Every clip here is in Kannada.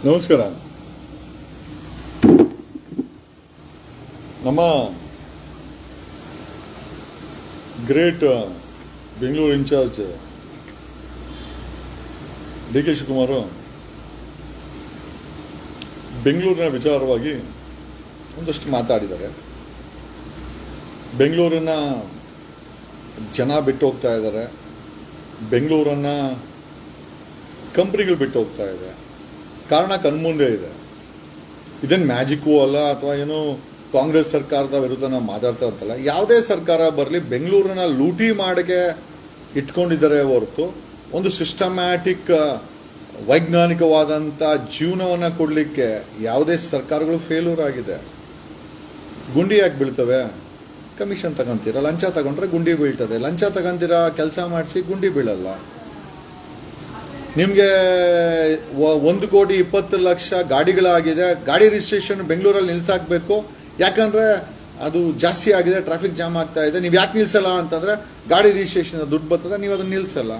ನಮಸ್ಕಾರ. ನಮ್ಮ great Bengaluru incharge D K Shivakumar ಬೆಂಗಳೂರಿನ ವಿಚಾರವಾಗಿ ಒಂದಷ್ಟು ಮಾತಾಡಿದ್ದಾರೆ. ಬೆಂಗಳೂರಿನ ಜನ ಬಿಟ್ಟು ಹೋಗ್ತಾ ಇದ್ದಾರೆ, ಬೆಂಗಳೂರನ್ನು ಕಂಪ್ನಿಗಳು ಬಿಟ್ಟು ಹೋಗ್ತಾ ಇದೆ. ಕಾರಣ ಕಣ್ಮುಂದೆ ಇದೆ. ಇದೇನು ಮ್ಯಾಜಿಕ್ಕೂ ಅಲ್ಲ ಅಥವಾ ಏನು ಕಾಂಗ್ರೆಸ್ ಸರ್ಕಾರದ ವಿರುದ್ಧ ನಾವು ಮಾತಾಡ್ತಾ ಇರ್ತಲ್ಲ. ಯಾವುದೇ ಸರ್ಕಾರ ಬರಲಿ ಬೆಂಗಳೂರನ್ನ ಲೂಟಿ ಮಾಡೋಕ್ಕೆ ಇಟ್ಕೊಂಡಿದ್ದಾರೆ ಹೊರತು ಒಂದು ಸಿಸ್ಟಮ್ಯಾಟಿಕ್ ವೈಜ್ಞಾನಿಕವಾದಂಥ ಜೀವನವನ್ನು ಕೊಡಲಿಕ್ಕೆ ಯಾವುದೇ ಸರ್ಕಾರಗಳು ಫೇಲ್ಯೂರ್ ಆಗಿದೆ. ಗುಂಡಿ ಯಾಕೆ ಬೀಳ್ತವೆ? ಕಮಿಷನ್ ತಗೊಂತೀರ, ಲಂಚ ತಗೊಂಡ್ರೆ ಗುಂಡಿ ಬೀಳ್ತದೆ. ಲಂಚ ತಗೊಂತೀರ, ಕೆಲಸ ಮಾಡಿಸಿ ಗುಂಡಿ ಬೀಳಲ್ಲ. ನಿಮಗೆ 1,20,00,000 ಗಾಡಿಗಳಾಗಿದೆ. ಗಾಡಿ ರಿಜಿಸ್ಟ್ರೇಷನ್ ಬೆಂಗಳೂರಲ್ಲಿ ನಿಲ್ಸಾಕಬೇಕು, ಯಾಕಂದರೆ ಅದು ಜಾಸ್ತಿ ಆಗಿದೆ, ಟ್ರಾಫಿಕ್ ಜಾಮ್ ಆಗ್ತಾ ಇದೆ. ನೀವು ಯಾಕೆ ನಿಲ್ಸಲ್ಲ ಅಂತಂದರೆ ಗಾಡಿ ರಿಜಿಸ್ಟ್ರೇಷನ್ ದುಡ್ಡು ಬರ್ತದೆ, ನೀವು ಅದನ್ನು ನಿಲ್ಸಲ್ಲ.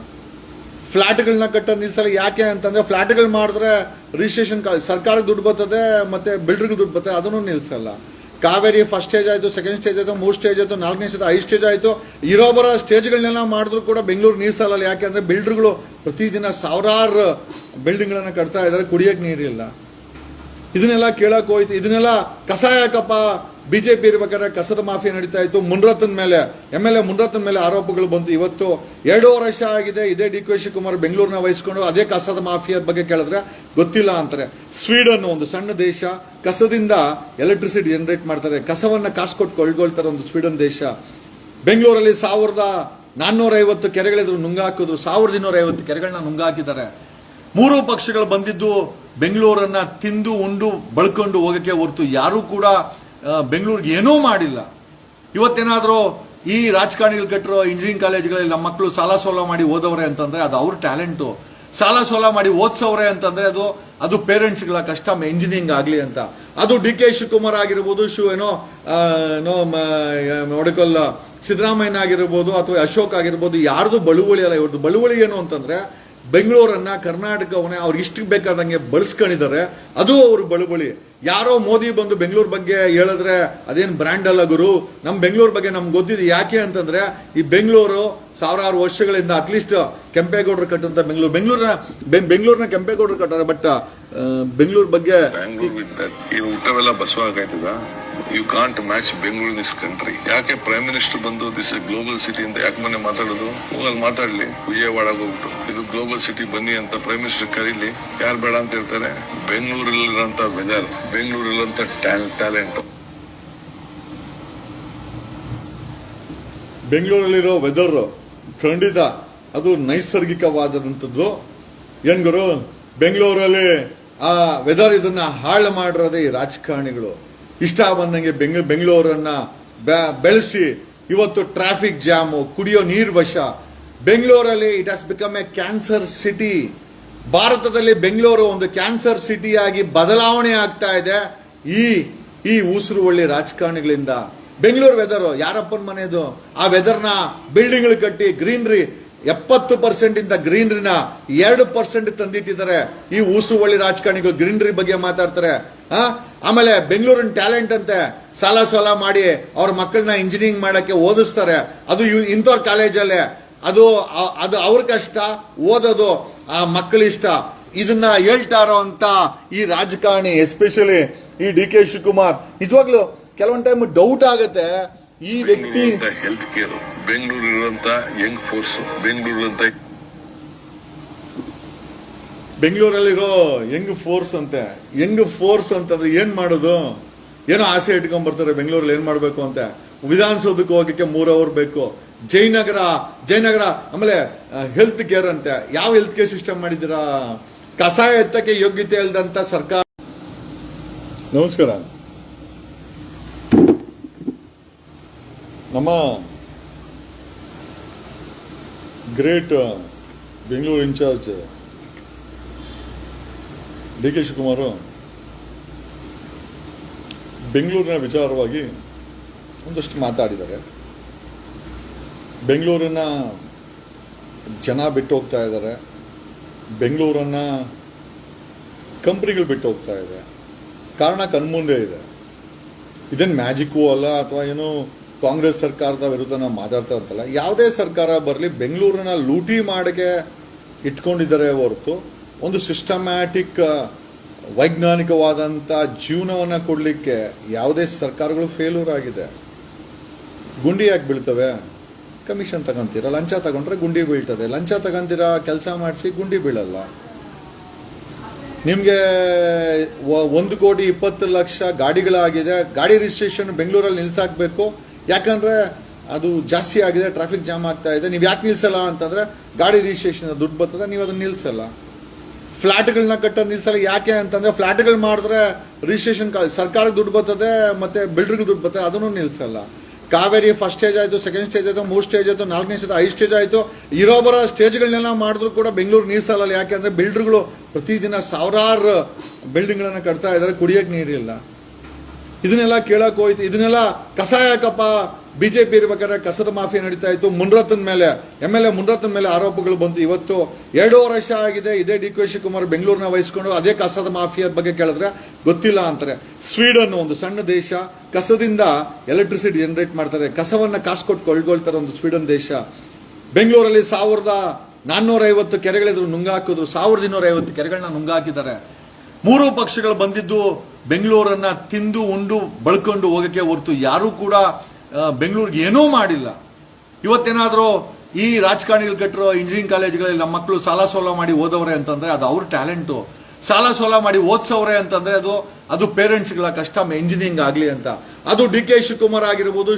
ಫ್ಲ್ಯಾಟ್ಗಳನ್ನ ಕಟ್ಟೋದು ನಿಲ್ಸಲ್ಲ. ಯಾಕೆ ಅಂತಂದರೆ ಫ್ಲ್ಯಾಟ್ಗಳು ಮಾಡಿದ್ರೆ ರಿಜಿಸ್ಟ್ರೇಷನ್ ಸರ್ಕಾರಕ್ಕೆ ದುಡ್ಡು ಬರ್ತದೆ ಮತ್ತು ಬಿಲ್ಡರ್ಗೆ ದುಡ್ಡು ಬರ್ತದೆ, ಅದನ್ನು ನಿಲ್ಸಲ್ಲ. ಕಾವೇರಿ ಫಸ್ಟ್ ಸ್ಟೇಜ್ ಆಯಿತು, ಸೆಕೆಂಡ್ ಸ್ಟೇಜ್ ಆಯಿತು, 3 ಸ್ಟೇಜ್ ಆಯಿತು, 4ನೇ ಸ್ಟೇಜ್, 5 ಸ್ಟೇಜ್ ಆಯಿತು. ಇರೋಬರೋ ಸ್ಟೇಜ್ಗಳನ್ನೆಲ್ಲ ಮಾಡಿದ್ರು ಕೂಡ ಬೆಂಗಳೂರು ನೀರು ಸಾಲಲ್ಲ. ಯಾಕೆಂದರೆ ಬಿಲ್ಡರ್ಗಳು ಪ್ರತಿದಿನ ಸಾವಿರಾರು ಬಿಲ್ಡಿಂಗ್ಗಳನ್ನು ಕಟ್ತಾ ಇದ್ದಾರೆ, ಕುಡಿಯೋಕ್ಕೆ ನೀರಿಲ್ಲ. ಇದನ್ನೆಲ್ಲ ಕೇಳೋಕೆ ಹೋಯ್ತು. ಇದನ್ನೆಲ್ಲ ಕಸ ಯಾಕಪ್ಪ? BJP ಇರ್ಬೇಕಾದ್ರೆ ಕಸದ ಮಾಫಿಯಾ ನಡೀತಾ ಇತ್ತು. ಮುನ್ರತ್ನ ಮೇಲೆ MLA ಮುನ್ರತ್ನ ಮೇಲೆ ಆರೋಪಗಳು ಬಂತು. ಇವತ್ತು 2.5 ವರ್ಷ ಆಗಿದೆ. ಇದೇ ಡಿ ಕೆ ಶಿವಕುಮಾರ್ ಬೆಂಗಳೂರನ್ನ ವಹಿಸ್ಕೊಂಡು ಅದೇ ಕಸದ ಮಾಫಿಯಾ ಬಗ್ಗೆ ಕೇಳಿದ್ರೆ ಗೊತ್ತಿಲ್ಲ ಅಂತಾರೆ. ಸ್ವೀಡನ್ ಒಂದು ಸಣ್ಣ ದೇಶ, ಕಸದಿಂದ ಎಲೆಕ್ಟ್ರಿಸಿಟಿ ಜನರೇಟ್ ಮಾಡ್ತಾರೆ, ಕಸವನ್ನು ಕಾಸು ಕೊಟ್ಟು ಕೊಳ್ಳ್ಕೊಳ್ತಾರೆ ಒಂದು ಸ್ವೀಡನ್ ದೇಶ. ಬೆಂಗಳೂರಲ್ಲಿ 1,450 ಕೆರೆಗಳಿದ್ರು, ನುಂಗಾಕಿದ್ರು. 1,250 ಕೆರೆಗಳನ್ನ ನುಂಗಾಕಿದ್ದಾರೆ. 3 ಪಕ್ಷಗಳು ಬಂದಿದ್ದು ಬೆಂಗಳೂರನ್ನ ತಿಂದು ಉಂಡು ಬಳ್ಕೊಂಡು ಹೋಗೋಕ್ಕೆ ಹೊರತು ಯಾರೂ ಕೂಡ ಬೆಂಗಳೂರಿಗೆ ಏನೂ ಮಾಡಿಲ್ಲ. ಇವತ್ತೇನಾದರೂ ಈ ರಾಜಕಾರಣಿಗಳು ಕಟ್ಟಿರೋ ಇಂಜಿನಿಯರಿಂಗ್ ಕಾಲೇಜ್ಗಳಲ್ಲಿ ನಮ್ಮ ಮಕ್ಕಳು ಸಾಲ ಸೋಲ ಮಾಡಿ ಓದವ್ರೆ ಅಂತಂದರೆ ಅದು ಅವ್ರ ಟ್ಯಾಲೆಂಟು. ಸಾಲ ಸೋಲ ಮಾಡಿ ಓದಿಸೋವ್ರೆ ಅಂತಂದರೆ ಅದು ಪೇರೆಂಟ್ಸ್ಗಳ ಕಷ್ಟ, ಇಂಜಿನಿಯರಿಂಗ್ ಆಗಲಿ ಅಂತ. ಅದು ಡಿ ಕೆ ಶಿವಕುಮಾರ್ ಆಗಿರ್ಬೋದು, ನೋಡಿಕೊಲ್ಲ ಸಿದ್ದರಾಮಯ್ಯನ ಆಗಿರ್ಬೋದು ಅಥವಾ ಅಶೋಕ್ ಆಗಿರ್ಬೋದು, ಯಾರ್ದು ಬಳುವಳಿ ಅಲ್ಲ. ಇವ್ರದ್ದು ಬಳುವಳಿ ಏನು ಅಂತಂದರೆ ಬೆಂಗಳೂರನ್ನು, ಕರ್ನಾಟಕವನ್ನೇ ಅವ್ರಿಗೆ ಇಷ್ಟಕ್ಕೆ ಬೇಕಾದಂಗೆ ಬಳಸ್ಕೊಂಡಿದ್ದಾರೆ. ಅದು ಅವ್ರ ಬಳುವಳಿ. ಯಾರೋ ಮೋದಿ ಬಂದು ಬೆಂಗಳೂರು ಬಗ್ಗೆ ಹೇಳಿದ್ರೆ ಅದೇನು ಬ್ರ್ಯಾಂಡ್ ಅಲ್ಲ ಗುರು. ನಮ್ಮ ಬೆಂಗಳೂರು ಬಗ್ಗೆ ನಮ್ಗೆ ಗೊತ್ತಿದೆ. ಯಾಕೆ ಅಂತಂದರೆ ಈ ಬೆಂಗಳೂರು ಸಾವಿರಾರು ವರ್ಷಗಳಿಂದ ಅಟ್ಲೀಸ್ಟ್ ಕೆಂಪೇಗೌಡರು ಕಟ್ಟಂತ ಬೆಂಗಳೂರಿನ ಕೆಂಪೇಗೌಡರು ಕಟ್ಟಾರೆ. ಬಟ್ ಬೆಂಗಳೂರು ಬಗ್ಗೆ ಊಟವೆಲ್ಲ ಬಸವಾಗೈತದ. You can't match Bengaluru in this country. ಯಾಕೆ ಪ್ರೈಮ್ ಮಿನಿಸ್ಟರ್ ಬಂದು ದಿಸ್ ಗ್ಲೋಬಲ್ ಸಿಟಿ ಅಂತ ಯಾಕೆ ಮೊನ್ನೆ ಮಾತಾಡೋದು? ಹೋಗಲ್ಲಿ ಮಾತಾಡ್ಲಿ, ವಿಜಯವಾಡಗೆ ಹೋಗ್ಬಿಟ್ಟು ಇದು ಗ್ಲೋಬಲ್ ಸಿಟಿ ಬನ್ನಿ ಅಂತ ಪ್ರೈಮ್ ಮಿನಿಸ್ಟರ್ ಕರೀಲಿ. ಯಾರು ಬೇಡ ಅಂತ ಹೇಳ್ತಾರೆ? ಬೆಂಗಳೂರಲ್ಲಿರೋಂಥ ವೆದರ್, ಬೆಂಗಳೂರಲ್ಲಿರೋಂಥ ಟ್ಯಾಲೆಂಟ್. ಬೆಂಗಳೂರಲ್ಲಿರೋ ವೆದರ್ ಖಂಡಿತ ಅದು ನೈಸರ್ಗಿಕವಾದಂಥದ್ದು. ಏನ್ ಗುರು, ಬೆಂಗಳೂರಲ್ಲಿ ಆ ವೆದರ್ ಇದನ್ನ ಹಾಳು ಮಾಡಿರೋದೇ ಈ ರಾಜಕಾರಣಿಗಳು. ಇಷ್ಟ ಬಂದಂಗೆ ಬೆಂಗಳೂರನ್ನ ಬೆಳೆಸಿ ಇವತ್ತು ಟ್ರಾಫಿಕ್ ಜಾಮು, ಕುಡಿಯೋ ನೀರು ವಶ. ಬೆಂಗಳೂರಲ್ಲಿ it has become A cancer city. ಭಾರತದಲ್ಲಿ ಬೆಂಗಳೂರು ಒಂದು ಕ್ಯಾನ್ಸರ್ ಸಿಟಿಯಾಗಿ ಬದಲಾವಣೆ ಆಗ್ತಾ ಇದೆ ಈ ಉಸಿರು ಒಳ್ಳೆ ರಾಜಕಾರಣಿಗಳಿಂದ. ಬೆಂಗಳೂರು ವೆದರು ಯಾರಪ್ಪನ ಮನೆದು? ಆ ವೆದರ್ನ ಬಿಲ್ಡಿಂಗ್ಗಳು ಕಟ್ಟಿ ಗ್ರೀನರಿ 70% ಇಂದ ಗ್ರೀನರಿನ 2% ತಂದಿಟ್ಟಿದ್ದಾರೆ. ಈ ಉಸಿರು ಒಳ್ಳೆ ರಾಜಕಾರಣಿಗಳು ಗ್ರೀನರಿ ಬಗ್ಗೆ ಮಾತಾಡ್ತಾರೆ. ಆಮೇಲೆ ಬೆಂಗಳೂರಿನ ಟ್ಯಾಲೆಂಟ್ ಅಂತೆ ಸಾಲ ಸೋಲ ಮಾಡಿ ಅವ್ರ ಮಕ್ಕಳನ್ನ ಇಂಜಿನಿಯರಿಂಗ್ ಮಾಡಕ್ಕೆ ಓದಿಸ್ತಾರೆ. ಅದು ಇಂಥವ್ರ ಕಾಲೇಜಲ್ಲೇ. ಅದು ಅವ್ರ ಕಷ್ಟ, ಓದೋದು ಆ ಮಕ್ಕಳ ಇಷ್ಟ. ಇದನ್ನ ಹೇಳ್ತಾರೋ ಅಂತ ಈ ರಾಜಕಾರಣಿ, ಎಸ್ಪೆಷಲಿ ಈ ಡಿ ಕೆ ಶಿವಕುಮಾರ್, ನಿಜವಾಗ್ಲೂ ಕೆಲವೊಂದು ಟೈಮ್ ಡೌಟ್ ಆಗುತ್ತೆ. ಈ ವ್ಯಕ್ತಿ ಹೆಲ್ತ್ ಕೇರ್, ಬೆಂಗಳೂರಿರುವಂತ ಯಂಗ್ ಫೋರ್ಸ್, ಬೆಂಗಳೂರಲ್ಲಿರೋ ಯಂಗ್ ಫೋರ್ಸ್ ಅಂತಂದ್ರೆ ಏನ್ ಮಾಡೋದು? ಏನೋ ಆಸೆ ಇಟ್ಕೊಂಡ್ ಬರ್ತಾರೆ ಬೆಂಗಳೂರಲ್ಲಿ ಏನ್ ಮಾಡ್ಬೇಕು ಅಂತ. ವಿಧಾನಸೌಧಕ್ಕೆ ಹೋಗಕ್ಕೆ 3 ಅವರ್ ಬೇಕು. ಜಯನಗರ ಆಮೇಲೆ ಹೆಲ್ತ್ ಕೇರ್ ಅಂತೆ. ಯಾವ ಹೆಲ್ತ್ ಕೇರ್ ಸಿಸ್ಟಮ್ ಮಾಡಿದ್ದೀರಾ? ಕಸ ಎತ್ತಕ್ಕೆ ಯೋಗ್ಯತೆ ಇಲ್ದಂತ ಸರ್ಕಾರ. ನಮಸ್ಕಾರ. ನಮ್ಮ great Bengaluru incharge D K Shivakumar ಬೆಂಗಳೂರಿನ ವಿಚಾರವಾಗಿ ಒಂದಷ್ಟು ಮಾತಾಡಿದ್ದಾರೆ. ಬೆಂಗಳೂರಿನ ಜನ ಬಿಟ್ಟು ಹೋಗ್ತಾ ಇದ್ದಾರೆ, ಬೆಂಗಳೂರನ್ನು ಕಂಪ್ನಿಗಳು ಬಿಟ್ಟು ಹೋಗ್ತಾ ಇದೆ. ಕಾರಣ ಕಣ್ಮುಂದೆ ಇದೆ. ಇದೇನು ಮ್ಯಾಜಿಕ್ಕು ಅಲ್ಲ, ಅಥವಾ ಏನು ಕಾಂಗ್ರೆಸ್ ಸರ್ಕಾರದ ವಿರುದ್ಧ ನಾವು ಮಾತಾಡ್ತಾ ಇರ್ತಲ್ಲ. ಯಾವುದೇ ಸರ್ಕಾರ ಬರಲಿ, ಬೆಂಗಳೂರನ್ನ ಲೂಟಿ ಮಾಡಕ್ಕೆ ಇಟ್ಕೊಂಡಿದ್ದಾರೆ ಹೊರತು ಒಂದು ಸಿಸ್ಟಮ್ಯಾಟಿಕ್ ವೈಜ್ಞಾನಿಕವಾದಂಥ ಜೀವನವನ್ನು ಕೊಡಲಿಕ್ಕೆ ಯಾವುದೇ ಸರ್ಕಾರಗಳು ಫೇಲ್ಯೂರ್ ಆಗಿದೆ. ಗುಂಡಿ ಯಾಕೆ ಬೀಳ್ತವೆ? ಕಮಿಷನ್ ತಗೊಂತೀರ, ಲಂಚ ತಗೊಂಡ್ರೆ ಗುಂಡಿ ಬೀಳ್ತದೆ. ಲಂಚ ತಗೊಂತೀರ, ಕೆಲಸ ಮಾಡಿಸಿ, ಗುಂಡಿ ಬೀಳಲ್ಲ. ನಿಮಗೆ 1,20,00,000 ಗಾಡಿಗಳಾಗಿದೆ. ಗಾಡಿ ರಿಜಿಸ್ಟ್ರೇಷನ್ ಬೆಂಗಳೂರಲ್ಲಿ ನಿಲ್ಸಾಕಬೇಕು. ಯಾಕಂದರೆ ಅದು ಜಾಸ್ತಿ ಆಗಿದೆ, ಟ್ರಾಫಿಕ್ ಜಾಮ್ ಆಗ್ತಾ ಇದೆ. ನೀವು ಯಾಕೆ ನಿಲ್ಸಲ್ಲ ಅಂತಂದರೆ ಗಾಡಿ ರಿಜಿಸ್ಟ್ರೇಷನ್ ದುಡ್ಡು ಬರ್ತದೆ, ನೀವು ಅದನ್ನು ನಿಲ್ಸಲ್ಲ. ಫ್ಲ್ಯಾಟ್ಗಳನ್ನ ಕಟ್ಟೋದು ನಿಲ್ಸಲ್ಲ. ಯಾಕೆ ಅಂತಂದರೆ ಫ್ಲ್ಯಾಟ್ಗಳು ಮಾಡಿದ್ರೆ ರಿಜಿಸ್ಟ್ರೇಷನ್ ಸರ್ಕಾರಕ್ಕೆ ದುಡ್ಡು ಬರ್ತದೆ, ಮತ್ತು ಬಿಲ್ಡರ್ಗೆ ದುಡ್ಡು ಬರ್ತದೆ, ಅದನ್ನು ನಿಲ್ಸಲ್ಲ. ಕಾವೇರಿ ಫಸ್ಟ್ ಸ್ಟೇಜ್ ಆಯಿತು, ಸೆಕೆಂಡ್ ಸ್ಟೇಜ್ ಆಯಿತು, 3 ಸ್ಟೇಜ್ ಆಯಿತು, 4ನೇ ಸ್ಟೇಜ್, 5 ಸ್ಟೇಜ್ ಆಯಿತು. ಇರೋಬರ ಸ್ಟೇಜ್ಗಳನ್ನೆಲ್ಲ ಮಾಡಿದ್ರು ಕೂಡ ಬೆಂಗಳೂರು ನಿಲ್ಸಲ್ಲ. ಯಾಕೆಂದರೆ ಬಿಲ್ಡರ್ಗಳು ಪ್ರತಿದಿನ ಸಾವಿರಾರು ಬಿಲ್ಡಿಂಗ್ಗಳನ್ನು ಕಟ್ತಾ ಇದ್ದಾರೆ, ಕುಡಿಯೋಕ್ಕೆ ನೀರಿಲ್ಲ. ಇದನ್ನೆಲ್ಲ ಕೇಳಕ್ಕೆ ಹೋಯ್ತು. ಇದನ್ನೆಲ್ಲ ಕಸ ಯಾಕಪ್ಪ? BJP ಇರ್ಬೇಕಾದ್ರೆ ಕಸದ ಮಾಫಿಯಾ ನಡೀತಾ ಇತ್ತು. ಮುನ್ರತ್ನ ಮೇಲೆ MLA ಮುನ್ರತ್ನ ಮೇಲೆ ಆರೋಪಗಳು ಬಂತು. ಇವತ್ತು 2.5 ವರ್ಷ ಆಗಿದೆ. ಇದೇ DK ಶಿವಕುಮಾರ್ ಬೆಂಗಳೂರನ್ನ ವಹಿಸ್ಕೊಂಡು ಅದೇ ಕಸದ ಮಾಫಿಯಾದ ಬಗ್ಗೆ ಕೇಳಿದ್ರೆ ಗೊತ್ತಿಲ್ಲ ಅಂತಾರೆ. ಸ್ವೀಡನ್ ಒಂದು ಸಣ್ಣ ದೇಶ, ಕಸದಿಂದ ಎಲೆಕ್ಟ್ರಿಸಿಟಿ ಜನರೇಟ್ ಮಾಡ್ತಾರೆ. ಕಸವನ್ನು ಕಾಸು ಕೊಟ್ಟು ಕೊಳ್ಳ್ಕೊಳ್ತಾರೆ ಒಂದು ಸ್ವೀಡನ್ ದೇಶ. ಬೆಂಗಳೂರಲ್ಲಿ 1450 ಕೆರೆಗಳಿದ್ರು, ನುಂಗಾಕಿದ್ರು. 1250 ಕೆರೆಗಳನ್ನ ನುಂಗಾಕಿದ್ದಾರೆ. 3 ಪಕ್ಷಗಳು ಬಂದಿದ್ದು ಬೆಂಗಳೂರನ್ನ ತಿಂದು ಉಂಡು ಬಳ್ಕೊಂಡು ಹೋಗಕ್ಕೆ ಹೊರತು ಯಾರೂ ಕೂಡ ಬೆಂಗಳೂರಿಗೆ ಏನೂ ಮಾಡಿಲ್ಲ. ಇವತ್ತೇನಾದರೂ ಈ ರಾಜಕಾರಣಿಗಳು ಕಟ್ಟಿರೋ ಇಂಜಿನಿಯರಿಂಗ್ ಕಾಲೇಜುಗಳಲ್ಲಿ ನಮ್ಮ ಮಕ್ಕಳು ಸಾಲ ಸೋಲ ಮಾಡಿ ಓದವ್ರೆ ಅಂತಂದರೆ ಅದು ಅವ್ರ ಟ್ಯಾಲೆಂಟು. ಸಾಲ ಸೋಲ ಮಾಡಿ ಓದಿಸವ್ರೆ ಅಂತಂದರೆ ಅದು ಪೇರೆಂಟ್ಸ್ಗಳ ಕಷ್ಟ, ಇಂಜಿನಿಯರಿಂಗ್ ಆಗಲಿ ಅಂತ. ಅದು DK ಶಿವಕುಮಾರ್ ಆಗಿರ್ಬೋದು,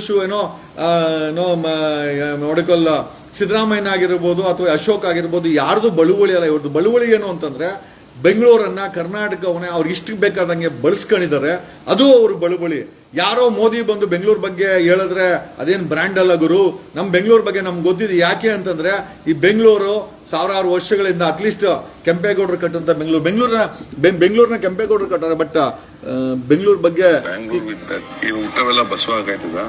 ನೋಡಿಕೊಲ್ಲ ಸಿದ್ದರಾಮಯ್ಯನ ಆಗಿರ್ಬೋದು, ಅಥವಾ ಅಶೋಕ್ ಆಗಿರ್ಬೋದು, ಯಾರ್ದು ಬಳುವಳಿ ಅಲ್ಲ. ಇವ್ರದ್ದು ಬಳುವಳಿ ಏನು ಅಂತಂದರೆ ಬೆಂಗಳೂರನ್ನ, ಕರ್ನಾಟಕವನ್ನೇ ಅವ್ರಿಗೆ ಇಷ್ಟಕ್ಕೆ ಬೇಕಾದಂಗೆ ಬಳಸ್ಕೊಂಡಿದ್ದಾರೆ. ಅದು ಅವ್ರ ಬಳುವಳಿ. ಯಾರೋ ಮೋದಿ ಬಂದು ಬೆಂಗಳೂರು ಬಗ್ಗೆ ಹೇಳಿದ್ರೆ ಅದೇನು ಬ್ರ್ಯಾಂಡ್ ಅಲ್ಲ ಗುರು. ನಮ್ಮ ಬೆಂಗಳೂರು ಬಗ್ಗೆ ನಮ್ಗೆ ಗೊತ್ತಿದೆ. ಯಾಕೆ ಅಂತಂದ್ರೆ ಈ ಬೆಂಗಳೂರು ಸಾವಿರಾರು ವರ್ಷಗಳಿಂದ ಅಟ್ಲೀಸ್ಟ್ ಕೆಂಪೇಗೌಡರು ಕಟ್ಟಂತ ಬೆಂಗಳೂರಿನ ಕೆಂಪೇಗೌಡರು ಕಟ್ಟಾರೆ. ಬಟ್ ಬೆಂಗಳೂರು ಬಗ್ಗೆ ಈ ಊಟವೆಲ್ಲ ಬಸವ ಆಗೈತದ.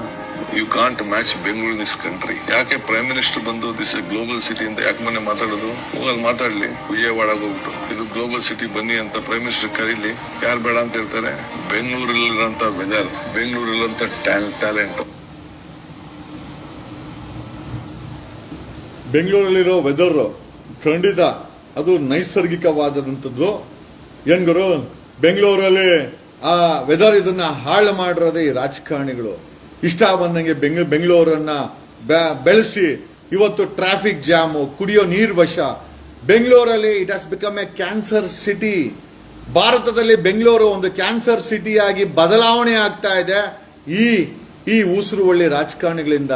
You can't match Bengaluru this country. ಯಾಕೆ ಪ್ರೈಮ್ ಮಿನಿಸ್ಟರ್ ಬಂದು ದಿಸ್ ಗ್ಲೋಬಲ್ ಸಿಟಿ ಅಂತ ಯಾಕೆ ಮೊನ್ನೆ ಮಾತಾಡೋದು? ಹೋಗಲ್ಲಿ ಮಾತಾಡ್ಲಿ, ವಿಜಯವಾಡಾಗ ಹೋಗ್ಬಿಟ್ಟು ಇದು ಗ್ಲೋಬಲ್ ಸಿಟಿ ಬನ್ನಿ ಅಂತ ಪ್ರೈಮ್ ಮಿನಿಸ್ಟರ್ ಕರೀಲಿ. ಯಾರು ಬೇಡ ಅಂತ ಹೇಳ್ತಾರೆ? ಬೆಂಗಳೂರಲ್ಲಿರೋಂಥ ವೆದರ್, ಬೆಂಗಳೂರಲ್ಲಿರೋಂಥ ಟ್ಯಾಲೆಂಟ್. ಬೆಂಗಳೂರಲ್ಲಿರೋ ವೆದರ್ ಖಂಡಿತ ಅದು ನೈಸರ್ಗಿಕವಾದಂಥದ್ದು. ಏನ್ ಗುರು, ಬೆಂಗಳೂರಲ್ಲಿ ಆ ವೆದರ್ ಇದನ್ನ ಹಾಳು ಮಾಡಿರೋದೇ ಈ ರಾಜಕಾರಣಿಗಳು. ಇಷ್ಟ ಬಂದಂಗೆ ಬೆಂಗಳೂರನ್ನ ಬೆಳೆಸಿ ಇವತ್ತು ಟ್ರಾಫಿಕ್ ಜಾಮು, ಕುಡಿಯೋ ನೀರು ವಶ. ಬೆಂಗಳೂರಲ್ಲಿ it has become A cancer city. ಭಾರತದಲ್ಲಿ ಬೆಂಗಳೂರು ಒಂದು ಕ್ಯಾನ್ಸರ್ ಸಿಟಿಯಾಗಿ ಬದಲಾವಣೆ ಆಗ್ತಾ ಇದೆ ಈ ಉಸಿರು ಒಳ್ಳೆ ರಾಜಕಾರಣಿಗಳಿಂದ.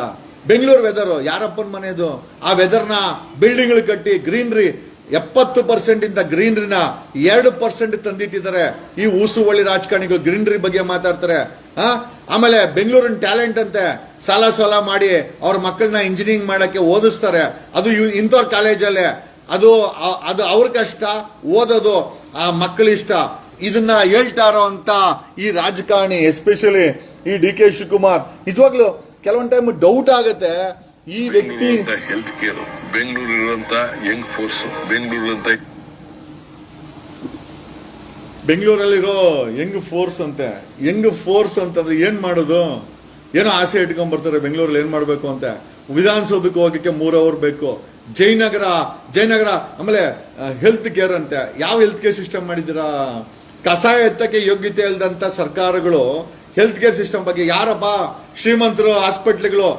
ಬೆಂಗಳೂರು ವೆದರ್ ಯಾರಪ್ಪನ ಮನೆದು? ಆ ವೆದರ್ನ ಬಿಲ್ಡಿಂಗ್ಗಳು ಕಟ್ಟಿ ಗ್ರೀನರಿ 70% ಇಂದ ಗ್ರೀನರಿನ 2% ತಂದಿಟ್ಟಿದ್ದಾರೆ. ಈ ಉಸಿರು ಒಳ್ಳೆ ರಾಜಕಾರಣಿಗಳು ಗ್ರೀನರಿ ಬಗ್ಗೆ ಮಾತಾಡ್ತಾರೆ. ಆಮೇಲೆ ಬೆಂಗಳೂರಿನ ಟ್ಯಾಲೆಂಟ್ ಅಂತೆ ಸಾಲ ಸೋಲ ಮಾಡಿ ಅವ್ರ ಮಕ್ಕಳನ್ನ ಇಂಜಿನಿಯರಿಂಗ್ ಮಾಡಕ್ಕೆ ಓದಿಸ್ತಾರೆ. ಅದು ಇಂಥವ್ರ ಕಾಲೇಜಲ್ಲೇ. ಅದು ಅವ್ರ ಕಷ್ಟ, ಓದೋದು ಆ ಮಕ್ಕಳ ಇಷ್ಟ. ಇದನ್ನ ಹೇಳ್ತಾರೋ ಅಂತ ಈ ರಾಜಕಾರಣಿ, ಎಸ್ಪೆಷಲಿ ಈ DK ಶಿವಕುಮಾರ್, ನಿಜವಾಗ್ಲೂ ಕೆಲವೊಂದು ಟೈಮ್ ಡೌಟ್ ಆಗುತ್ತೆ. ಈ ವ್ಯಕ್ತಿ ಹೆಲ್ತ್ ಕೇರ್, ಬೆಂಗಳೂರಿರುವಂತ ಯಂಗ್ ಫೋರ್ಸ್, ಬೆಂಗಳೂರಲ್ಲಿರೋ ಯಂಗ್ ಫೋರ್ಸ್ ಅಂತೆ. ಯಂಗ್ ಫೋರ್ಸ್ ಅಂತಂದ್ರೆ ಏನ್ ಮಾಡೋದು? ಏನೋ ಆಸೆ ಇಟ್ಕೊಂಡ್ ಬರ್ತಾರೆ ಬೆಂಗಳೂರಲ್ಲಿ ಏನ್ ಮಾಡ್ಬೇಕು ಅಂತ. ವಿಧಾನಸೌಧಕ್ಕೆ ಹೋಗಕ್ಕೆ 3 ಅವರ್ ಬೇಕು. ಜಯನಗರ ಆಮೇಲೆ ಹೆಲ್ತ್ ಕೇರ್ ಅಂತೆ. ಯಾವ ಹೆಲ್ತ್ ಕೇರ್ ಸಿಸ್ಟಮ್ ಮಾಡಿದ್ದೀರಾ? ಕಸ ಎತ್ತಕ್ಕೆ ಯೋಗ್ಯತೆ ಇಲ್ಲದಂತ ಸರ್ಕಾರಗಳು ಹೆಲ್ತ್ ಕೇರ್ ಸಿಸ್ಟಮ್ ಬಗ್ಗೆ ಯಾರಪ್ಪ? ಶ್ರೀಮಂತರು ಹಾಸ್ಪಿಟ್ಲ್ಗಳು,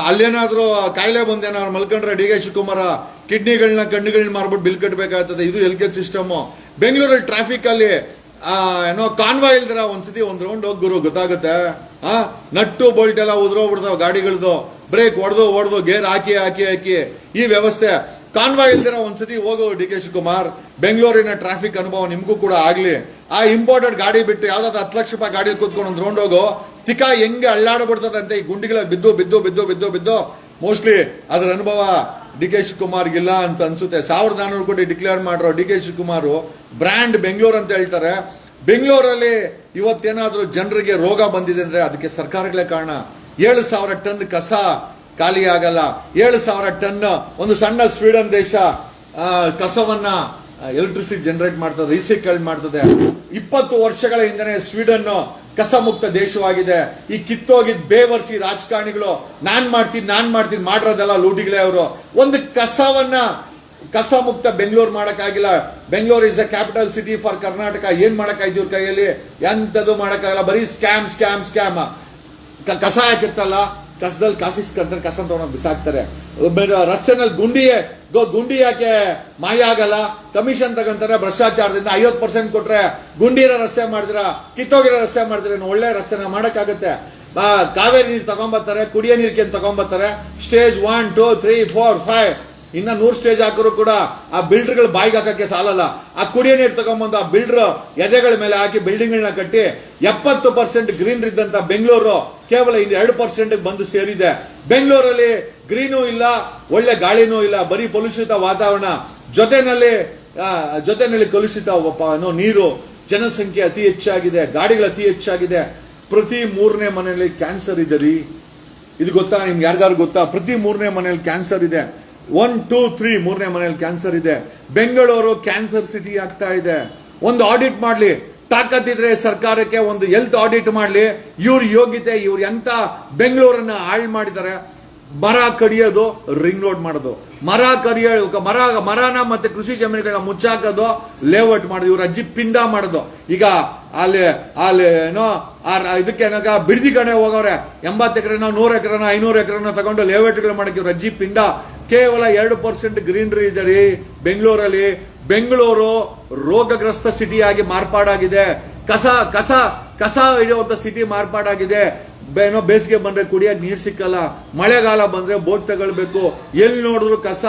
ಅಲ್ಲೇನಾದ್ರೂ ಕಾಯಿಲೆ ಬಂದೇನಾದ್ರು ಮಲ್ಕೊಂಡ್ರೆ DK ಶಿವಕುಮಾರ ಕಣ್ಣುಗಳನ್ನ ಮಾರ್ಬಿಟ್ಟು ಬಿಲ್ ಕಟ್ಟಬೇಕಾಗ್ತದೆ. ಇದು ಹೆಲ್ತ್ ಕೇರ್ ಸಿಸ್ಟಮ್. ಬೆಂಗಳೂರಲ್ಲಿ ಟ್ರಾಫಿಕ್ ಅಲ್ಲಿ ಏನೋ ಕಾನ್ವಾಯ್ ಇಲ್ದಿರ ಒಂದ್ಸತಿ ಒಂದ್ ರೌಂಡ್ ಹೋಗಿ ಗುರು ಗೊತ್ತಾಗುತ್ತೆ. ನಟ್ಟು ಬೋಲ್ಟ್ ಎಲ್ಲ ಉದ್ರೋಗ್ಬಿಡ್ತಾವ ಗಾಡಿಗಳದು. ಬ್ರೇಕ್ ಹೊಡೆದು ಗೇರ್ ಹಾಕಿ ಈ ವ್ಯವಸ್ಥೆ. ಕಾನ್ವಾಯ್ ಇಲ್ದಿರ ಒಂದ್ಸತಿ ಹೋಗೋ DK ಶಿವಕುಮಾರ್. ಬೆಂಗಳೂರಿನ ಟ್ರಾಫಿಕ್ ಅನುಭವ ನಿಮ್ಗೂ ಕೂಡ ಆಗ್ಲಿ. ಆ ಇಂಪೋರ್ಟೆಡ್ ಗಾಡಿ ಬಿಟ್ಟು ಯಾವ್ದಾದ್ರು 10 ಲಕ್ಷ ರೂಪಾಯಿ ಗಾಡಿ ಕೂತ್ಕೊಂಡು ಒಂದ್ ರೌಂಡ್ ಹೋಗೋ. ತಿಕ್ಕ ಹೆಂಗೆ ಅಳ್ಳಾಡ್ಬಿಡ್ತದಂತೆ ಈ ಗುಂಡಿಗಳ ಬಿದ್ದು. ಮೋಸ್ಟ್ಲಿ ಅದ್ರ ಅನುಭವ DK ಶಿವಕುಮಾರ್ಗಿಲ್ಲ ಅಂತ ಅನ್ಸುತ್ತೆ. 1400 ಕೋಟಿ ಡಿಕ್ಲೇರ್ ಮಾಡಿರೋ DK ಶಿವಕುಮಾರ್ ಬ್ರ್ಯಾಂಡ್ ಬೆಂಗಳೂರು ಅಂತ ಹೇಳ್ತಾರೆ. ಬೆಂಗಳೂರಲ್ಲಿ ಇವತ್ತೇನಾದ್ರೂ ಜನರಿಗೆ ರೋಗ ಬಂದಿದೆ ಅಂದ್ರೆ ಅದಕ್ಕೆ ಸರ್ಕಾರಗಳೇ ಕಾರಣ. 7,000 ಟನ್ ಕಸ ಖಾಲಿ ಆಗಲ್ಲ. 7,000 ಟನ್ ಒಂದು ಸಣ್ಣ ಸ್ವೀಡನ್ ದೇಶ ಕಸವನ್ನ ಎಲೆಕ್ಟ್ರಿಸಿಟಿ ಜನರೇಟ್ ಮಾಡ್ತದೆ, ರೀಸೈಕಲ್ ಮಾಡ್ತದೆ. 20 ವರ್ಷಗಳ ಹಿಂದೆ ಸ್ವೀಡನ್ ಕಸ ಮುಕ್ತ ದೇಶವಾಗಿದೆ. ಈ ಕಿತ್ತೋಗಿದ್ ಬೇವರ್ಸಿ ರಾಜಕಾರಣಿಗಳು ನಾನ್ ಮಾಡ್ತೀನಿ ಮಾಡಿರೋದೆಲ್ಲ ಲೂಟಿಗಳೇ. ಅವರು ಒಂದು ಕಸ ಮುಕ್ತ ಬೆಂಗಳೂರು ಮಾಡಕ್ಕಾಗಿಲ್ಲ. Bengaluru is a capital city for Karnataka. ಏನ್ ಮಾಡಕ್ಕಾಯ್ತು ಇವ್ರ ಕೈಯಲ್ಲಿ? ಎಂತದು ಮಾಡಕ್ಕಾಗಲ್ಲ, ಬರೀ ಸ್ಕ್ಯಾಮ್. ಕಸ ಹಾಕಿತ್ತಲ್ಲ, ಕಸದಲ್ಲಿ ಕಾಸಿಸ್ಕೊಂತಾರೆ, ಕಸ ತಗೊಂಡು ಬಿಸಾಕ್ತಾರೆ. ರಸ್ತೆನಲ್ಲಿ ಗುಂಡಿ ಯಾಕೆ ಮಾಯ ಆಗಲ್ಲ? ಕಮಿಷನ್ ತಗೊಂತಾರೆ ಭ್ರಷ್ಟಾಚಾರದಿಂದ. 50% ಕೊಟ್ರೆ ಗುಂಡಿರೋ ರಸ್ತೆ ಮಾಡಿದ್ರ, ಕಿತ್ತೋಗಿರೋ ರಸ್ತೆ ಮಾಡಿದ್ರೆ ಒಳ್ಳೆ ರಸ್ತೆನ ಮಾಡಕ್ಕಾಗತ್ತೆ? ಕಾವೇರಿ ನೀರು ತಗೊಂಬರ್ತಾರೆ, ಕುಡಿಯೋ ನೀರಿಗೆ ತಗೊಂಬರ್ತಾರೆ. ಸ್ಟೇಜ್ 1, 2, 3, 4, 5 ಇನ್ನ 100 ಸ್ಟೇಜ್ ಹಾಕಿದ್ರು ಕೂಡ ಆ ಬಿಲ್ಡರ್ಗಳು ಬಾಯಿಗೆ ಹಾಕಕ್ಕೆ ಸಾಲಲ್ಲ. ಆ ಕುಡಿಯೋ ನೀರು ತಗೊಂಬಂದು ಆ ಬಿಲ್ಡರ್ ಎದೆಗಳ ಮೇಲೆ ಹಾಕಿ ಬಿಲ್ಡಿಂಗ್ಗಳನ್ನ ಕಟ್ಟಿ 70% ಗ್ರೀನ್ ಇದ್ದಂತ ಬೆಂಗಳೂರು ಕೇವಲ 2% ಬಂದು ಸೇರಿದೆ. ಬೆಂಗಳೂರಲ್ಲಿ ಗ್ರೀನೂ ಇಲ್ಲ, ಒಳ್ಳೆ ಗಾಳಿನೂ ಇಲ್ಲ, ಬರೀ ಕಲುಷಿತ ವಾತಾವರಣ, ಜೊತೆನಲ್ಲಿ ಕಲುಷಿತ ನೀರು. ಜನಸಂಖ್ಯೆ ಅತಿ ಹೆಚ್ಚಾಗಿದೆ, ಗಾಡಿಗಳು ಅತಿ ಹೆಚ್ಚಾಗಿದೆ. ಪ್ರತಿ 3ನೇ ಮನೆಯಲ್ಲಿ ಕ್ಯಾನ್ಸರ್ ಇದೆ ರೀ. ಇದು ಗೊತ್ತಾ ನಿಮ್ಗೆ? ಯಾರಿಗಾರು ಗೊತ್ತಾ? ಪ್ರತಿ 3ನೇ ಮನೆಯಲ್ಲಿ ಕ್ಯಾನ್ಸರ್ ಇದೆ. 1, 2, 3 3ನೇ ಮನೆಯಲ್ಲಿ ಕ್ಯಾನ್ಸರ್ ಇದೆ. ಬೆಂಗಳೂರು ಕ್ಯಾನ್ಸರ್ ಸಿಟಿ ಆಗ್ತಾ ಇದೆ. ಒಂದು ಆಡಿಟ್ ಮಾಡ್ಲಿ, ತಾಕತ್ತಿದ್ರೆ ಸರ್ಕಾರಕ್ಕೆ ಒಂದು ಹೆಲ್ತ್ ಆಡಿಟ್ ಮಾಡ್ಲಿ. ಇವ್ರ ಯೋಗ್ಯತೆ, ಇವ್ರು ಎಂತ ಬೆಂಗಳೂರನ್ನ ಹಾಳು ಮಾಡಿದ್ದಾರೆ. ಮರ ಕಡಿಯೋದು, ರಿಂಗ್ ರೋಡ್ ಮಾಡೋದು, ಮರನ ಮತ್ತೆ ಕೃಷಿ ಜಮೀನುಗಳನ್ನ ಮುಚ್ಚಾಕೋದು, ಲೇಔಟ್ ಮಾಡೋದು, ಇವ್ರ ಅಜ್ಜಿ ಪಿಂಡ ಮಾಡೋದು. ಈಗ ಅಲ್ಲಿ ಏನೋ ಇದಕ್ಕೆ ಬಿಡದಿ ಕಡೆ ಹೋಗೋರೆ 80 ಎಕರೆನ 100 ಎಕರೆನ 500 ಎಕರೆನ ತಗೊಂಡು ಲೇಔಟ್ಗಳು ಮಾಡಕ್ಕೆ ಇವ್ರ ಅಜ್ಜಿ ಪಿಂಡ. ಕೇವಲ 2% ಗ್ರೀನರಿ ಇದೆ ರೀ ಬೆಂಗಳೂರಲ್ಲಿ. ಬೆಂಗಳೂರು ರೋಗಗ್ರಸ್ತ ಸಿಟಿ ಆಗಿ ಮಾರ್ಪಾಡಾಗಿದೆ. ಕಸ ಹಿಡಿಯುವಂತ ಸಿಟಿ ಮಾರ್ಪಾಡಾಗಿದೆ. ಬೇಸಿಗೆ ಬಂದ್ರೆ ಕುಡಿಯಕ್ಕೆ ನೀರು ಸಿಕ್ಕಲ್ಲ, ಮಳೆಗಾಲ ಬಂದ್ರೆ ಬೋಟ್ ತಗೊಳ್ಬೇಕು, ಎಲ್ಲಿ ನೋಡಿದ್ರು ಕಸ.